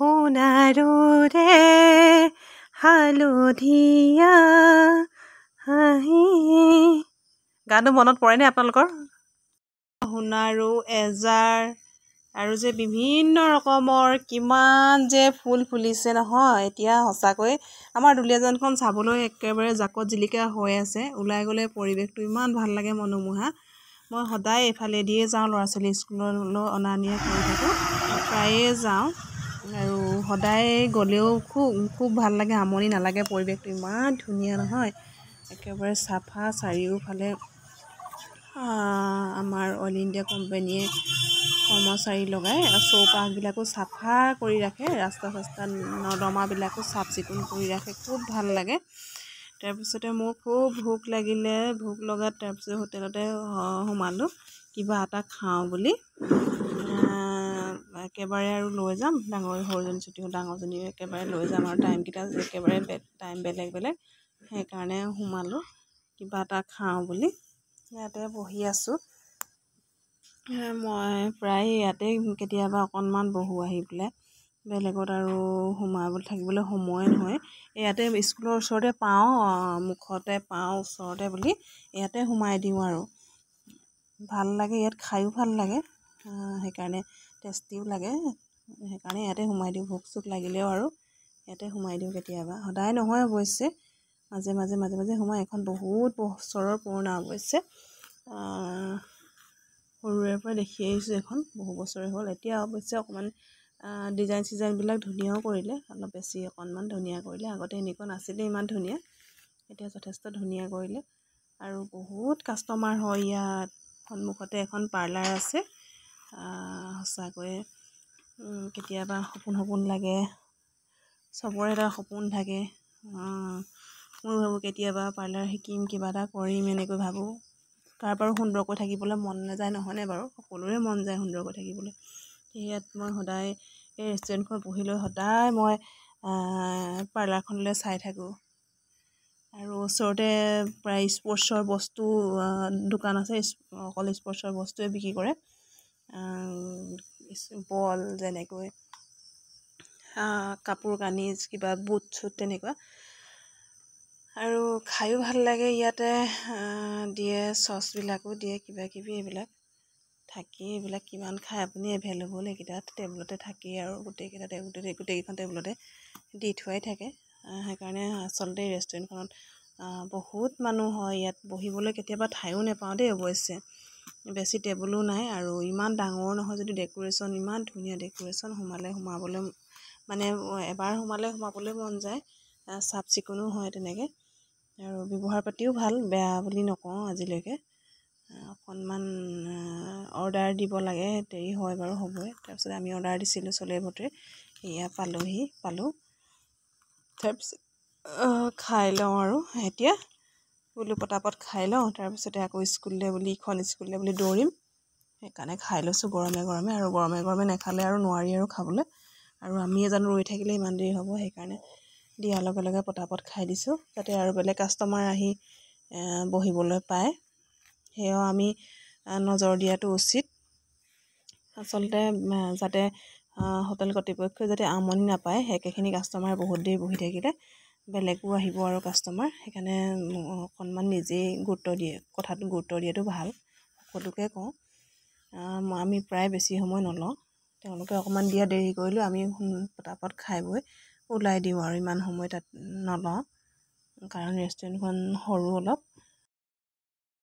সোণাৰুৰে হালধীয়া হাঁহি। গানটো মনত পৰেনে আপোনালোকৰ? সোণাৰু এজাৰ আৰু যে বিভিন্ন ৰকমৰ কিমান যে ফুল ফুলিছে নহয়। এতিয়া সঁচাকৈ আমাৰ দুলীয়াজানখন চাবলৈ একেবাৰে জাকত জিলিকা হৈ আছে। ওলাই গ'লে পৰিৱেশটো ইমান ভাল লাগে, মনোমোহা। মই সদায় এইফালে দিয়ে যাওঁ, ল'ৰা ছোৱালী স্কুললৈ অনা নিয়া কৰি থাকোঁ, প্ৰায়ে যাওঁ আৰু সদায় গ'লেও খুব ভাল লাগে, আমনি নালাগে। পৰিৱেশটো ইমান ধুনীয়া নহয়, একেবাৰে চাফা। চাৰিওফালে আমাৰ অইল ইণ্ডিয়া কোম্পানীয়ে কৰ্মচাৰী লগাই চৌপাশবিলাকো চাফা কৰি ৰাখে, ৰাস্তা চাস্তা নৰ্দমাবিলাকো চাফ চিকুণ কৰি ৰাখে, খুব ভাল লাগে। তাৰপিছতে মোৰ খুব ভোক লাগিলে, ভোক লগাত তাৰপিছত হোটেলতে সোমালোঁ কিবা এটা খাওঁ বুলি। একেবাৰে আৰু লৈ যাম, সৰুজনী ছুটি হ'ল, ডাঙৰজনী একেবাৰে লৈ যাম আৰু টাইমকেইটা একেবাৰে টাইম বেলেগ বেলেগ, সেইকাৰণে সোমালোঁ কিবা এটা খাওঁ বুলি। ইয়াতে বহি আছোঁ, মই প্ৰায় ইয়াতে কেতিয়াবা অকণমান বহোঁ আহি পেলাই, বেলেগত আৰু থাকিবলৈ সময় নহয়। ইয়াতে স্কুলৰ ওচৰতে পাওঁ, মুখতে পাওঁ ওচৰতে বুলি ইয়াতে সোমাই দিওঁ আৰু ভাল লাগে। ইয়াত খায়ো ভাল লাগে, সেইকাৰণে টেষ্টিও লাগে, সেইকাৰণে ইয়াতে সোমাই দিওঁ। ভোক চোক লাগিলেও আৰু ইয়াতে সোমাই দিওঁ কেতিয়াবা, সদায় নহয় অৱশ্যে, মাজে মাজে সোমাই। এখন বহুত বছৰৰ পুৰণা অৱশ্যে, সৰুৰে পৰা দেখি আহিছোঁ এখন, বহু বছৰে হ'ল। এতিয়া অৱশ্যে অকণমান ডিজাইনবিলাক ধুনীয়াও কৰিলে, অলপ বেছি অকণমান ধুনীয়া কৰিলে। আগতে এনেকুৱা নাছিলে ইমান ধুনীয়া, এতিয়া যথেষ্ট ধুনীয়া কৰিলে আৰু বহুত কাষ্টমাৰ হয় ইয়াত। সন্মুখতে এখন পাৰ্লাৰ আছে, সঁচাকৈয়ে কেতিয়াবা সপোন লাগে, চবৰে এটা সপোন থাকে। মই ভাবোঁ কেতিয়াবা পাৰ্লাৰ শিকিম, কিবা এটা কৰিম, এনেকৈ ভাবোঁ। কাৰোবাৰো সুন্দৰকৈ থাকিবলৈ মন নাযায়, নহয়নে বাৰু? সকলোৰে মন যায় সুন্দৰকৈ থাকিবলৈ। ইয়াত মই সদায় এই ৰেষ্টুৰেণ্টখন বহি লৈ সদায় মই পাৰ্লাৰখনলৈ চাই থাকোঁ। আৰু ওচৰতে প্ৰায় স্পৰ্টছৰ বস্তু দোকান আছে, অকল স্পৰ্টছৰ বস্তুৱে বিক্ৰী কৰে। বল যেনেকৈ কাপোৰ কানি, কিবা বুট চুট তেনেকুৱা। আৰু খায়ো ভাল লাগে। ইয়াতে দিয়ে চচবিলাকো দিয়ে, কিবা কিবি এইবিলাক থাকেই। এইবিলাক কিমান খায় আপুনি, এভেইলেবল এইকেইটা টেবুলতে থাকেই আৰু গোটেইকেইখন টেবুলতে দি থোৱাই থাকে। সেইকাৰণে আচলতে ৰেষ্টুৰেণ্টখনত বহুত মানুহ হয়। ইয়াত বহিবলৈ কেতিয়াবা ঠাইও নাপাওঁ দেই অৱশ্যে, বেছি টেবুলো নাই আৰু ইমান ডাঙৰ নহয় যদিও ডেক'ৰেশ্যন ইমান ধুনীয়া। ডেক'ৰেশ্যন সোমাবলৈ মানে এবাৰ সোমাবলৈ মন যায়। চাফ চিকুণো হয় তেনেকৈ, আৰু ব্যৱহাৰ পাতিও ভাল, বেয়া বুলি নকওঁ আজিলৈকে। অকণমান অৰ্ডাৰ দিব লাগে, দেৰি হয় বাৰু, হ'বই। তাৰপিছত আমি অৰ্ডাৰ দিছিলোঁ চলে ভতুৰে, এয়া পালোঁ। তাৰপিছত খাই লওঁ আৰু এতিয়া বোলো পটাপট খাই লওঁ, তাৰপিছতে আকৌ ইখন স্কুললৈ বুলি দৌৰিম। সেইকাৰণে খাই লৈছোঁ গৰমে গৰমে, আৰু গৰমে গৰমে নাখালে আৰু নোৱাৰি আৰু খাবলৈ। আৰু আমিয়ে জানো ৰৈ থাকিলে ইমান দেৰি হ'ব, সেইকাৰণে দিয়াৰ লগে লগে পটাপট খাই দিছোঁ, যাতে আৰু বেলেগ কাষ্টমাৰ আহি বহিবলৈ পায়। সেয়াও আমি নজৰ দিয়াটো উচিত আচলতে, যাতে হোটেল কৰ্তৃপক্ষই যাতে আমনি নাপায়। একেখিনি কাষ্টমাৰ বহুত দেৰি বহি থাকিলে বেলেগো আহিব আৰু কাষ্টমাৰ, সেইকাৰণে অকণমান নিজেই কথাটো গুৰুত্ব দিয়াটো ভাল। সকলোকে কওঁ, আমি প্ৰায় বেছি সময় নলওঁ। তেওঁলোকে অকণমান দিয়া দেৰি কৰিলেও আমি পটাপট খাই বৈ ওলাই দিওঁ আৰু ইমান সময় তাত নলওঁ, কাৰণ ৰেষ্টুৰেণ্টখন সৰু অলপ,